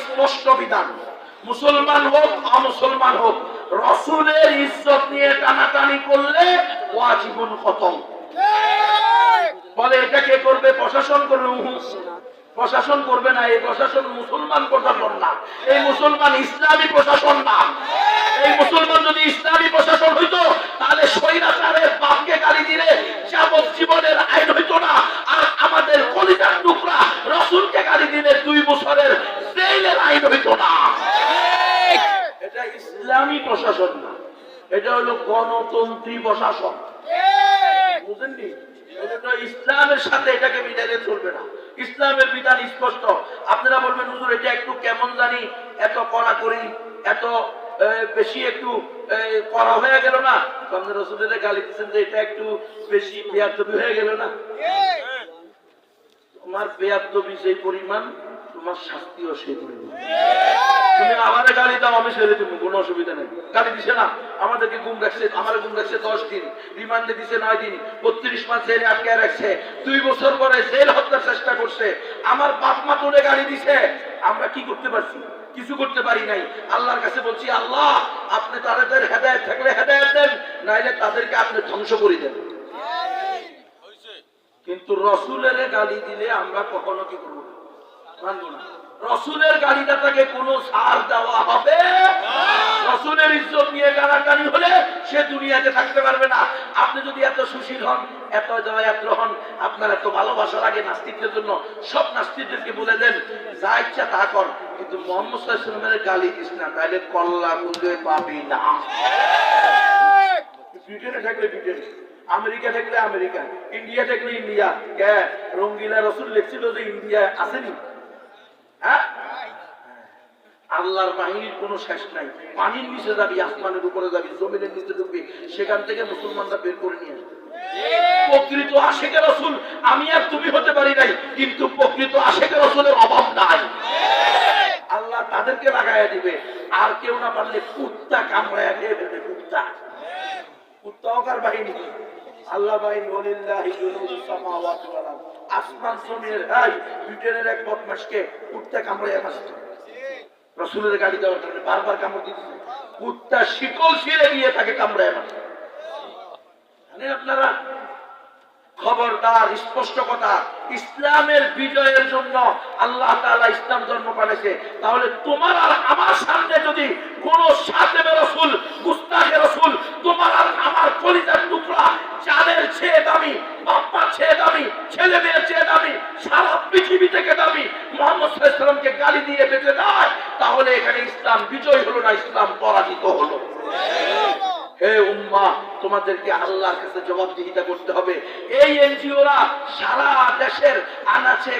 স্পষ্ট বিধান, মুসলমান হোক অমুসলমান হোক, রাসূলের ইজ্জত নিয়ে টানাটানি করলে ওয়াজিবুন খতম। বলে এটা কে করবে? প্রশাসন করবে। প্রশাসন করবে না, এই প্রশাসন মুসলমান প্রশাসন না, এই মুসলমান ইসলামী প্রশাসন না। এই মুসলমান যদি ইসলামী প্রশাসন হইতো তাহলে স্বৈরাচারের বাপকে গালি দিলে যাবজ্জীবনের আইন হইতো না, আর আমাদের কলিজার টুকরা রাসূলকে গালি দিলে 2 বছরের জেলের আইন হইতো না। এটা ইসলামী প্রশাসন না, এটা হলো গণতন্ত্রী প্রশাসন। বুঝেননি? ইসলামের সাথে এটাকে মিলাইলে চলবে না। ইসলামের বিধান স্পষ্ট। আপনারা বলবেন হুজুর এটা একটু কেমন জানি এত কড়া করি, এত বেশি একটু করা হয়ে গেল না? আপনারা রাসূলের গালি দিচ্ছেন যে এটা একটু বেশি বেয়াদবি হয়ে গেল না? তোমার বেয়াদবি যেই পরিমাণ, তোমার শাস্তিও সেই পরিমাণ। তুমি আমারে গালি দাও, আমি ছেড়ে দেবো, কোনো অসুবিধা নেই। গালি দিছে না, আমাদেরকে গুম রাখছে, আমার গুম রাখছে 10 দিন, রিমান্ডে দিছে 9 দিন, 32 মাস জেলে আটকে রাখছে, 2 বছর পরে জেল হত্যার চেষ্টা করছে, আমার বাপ মা তুলে গালি দিছে। আমরা কি করতে পারছি? কিছু করতে পারি নাই। আল্লাহর কাছে বলছি, আল্লাহ আপনি তাদের হেদায়েত থাকলে হেদায়েত দেন, নাইলে তাদেরকে আপনি ধ্বংস করে দেন। কিন্তু রাসূলের গালি দিলে আমরা কখনো কি করব? মানব না। রাসূলের গালিদাতাকে কোনো ছাড় দেওয়া হবে না। রাসূলের ইজ্জত নিয়ে গালাগালি হলে সে দুনিয়াতে থাকতে পারবে না। আপনি যদি এত সুশীল হন, এত দয়াদ্র হন, আপনার এত ভালোবাসা লাগে নাস্তিকদের জন্য, সব নাস্তিকদেরকে বলে দেন যা ইচ্ছা তা কর, কিন্তু মুহাম্মদ সাল্লাল্লাহু আলাইহি ওয়াসাল্লামের গালি দিস না, তাহলে কল্লা খুঁজে পাবি না। ব্রিটেনে থাকলে ব্রিটেন, আমেরিকা থাকলে আমেরিকা, ইন্ডিয়া থাকলে ইন্ডিয়া। কে রঙ্গিলা রাসূল লিখছিল যে ইন্ডিয়া আসেনি? আল্লাহর বাহিনীর কোনো শেষ নাই। পানির নিচে যাবি, আসমানের উপরে যাবি, জমিনের নিচে ঢুকবি, সেখান থেকে মুসলমানরা বের করে নিয়ে আসবে। প্রকৃত আশিকে রাসূল আমি আর তুমি হতে পারি নাই, কিন্তু প্রকৃত আশিকে রাসূলের অভাব নাই। আল্লাহ তাদেরকে লাগাইয়া দিবে, আর কেউ না পারলে কুত্তা কামড়াইয়া খেয়ে ফেলবে। কুত্তা, কুত্তাও কার বাহিনী? আল্লাহ বাহিনী। ওয়ালিল্লাহি জুনুদুস সামাওয়াতি ওয়াল আরদ। আসমান জমিনের এই ব্রিটেনের এক বদমাশকে কুত্তা কামড়াইয়া মারছে। রাসূলের গালি দেওয়ার কারণে বারবার কামড় দিচ্ছে, কুত্তা শিকল ছিঁড়ে গিয়ে তাকে কামড়াইয়া মারছে। মানে আপনারা খবরদার, স্পষ্ট কথা, ইসলামের বিজয়ের জন্য আল্লাহ তাআলা ইসলাম ধর্ম পাঠাইছে। তাহলে তোমার আর আমার সামনে যদি কোন সাতেবে রাসূল, গুস্তাখে রাসূল, তোমার আর আমার কলিজার টুকরা জানের চেয়ে দামি, বাপ্পার চেয়ে দামি, ছেলে মেয়ের চেয়ে দামি, সারা পৃথিবী থেকে দামি মুহাম্মদ সাল্লাল্লাহু আলাইহি ওয়াসাল্লামকে গালি দিয়ে বেঁচে যায়, তাহলে এখানে ইসলাম বিজয় হলো না, ইসলাম পরাজিত হলো। হে উম্মাহ, তোমাদেরকে আল্লাহর কাছে জবাবদিহিতা করতে হবে। এই এনজিওরা সারা দেশের আনাচে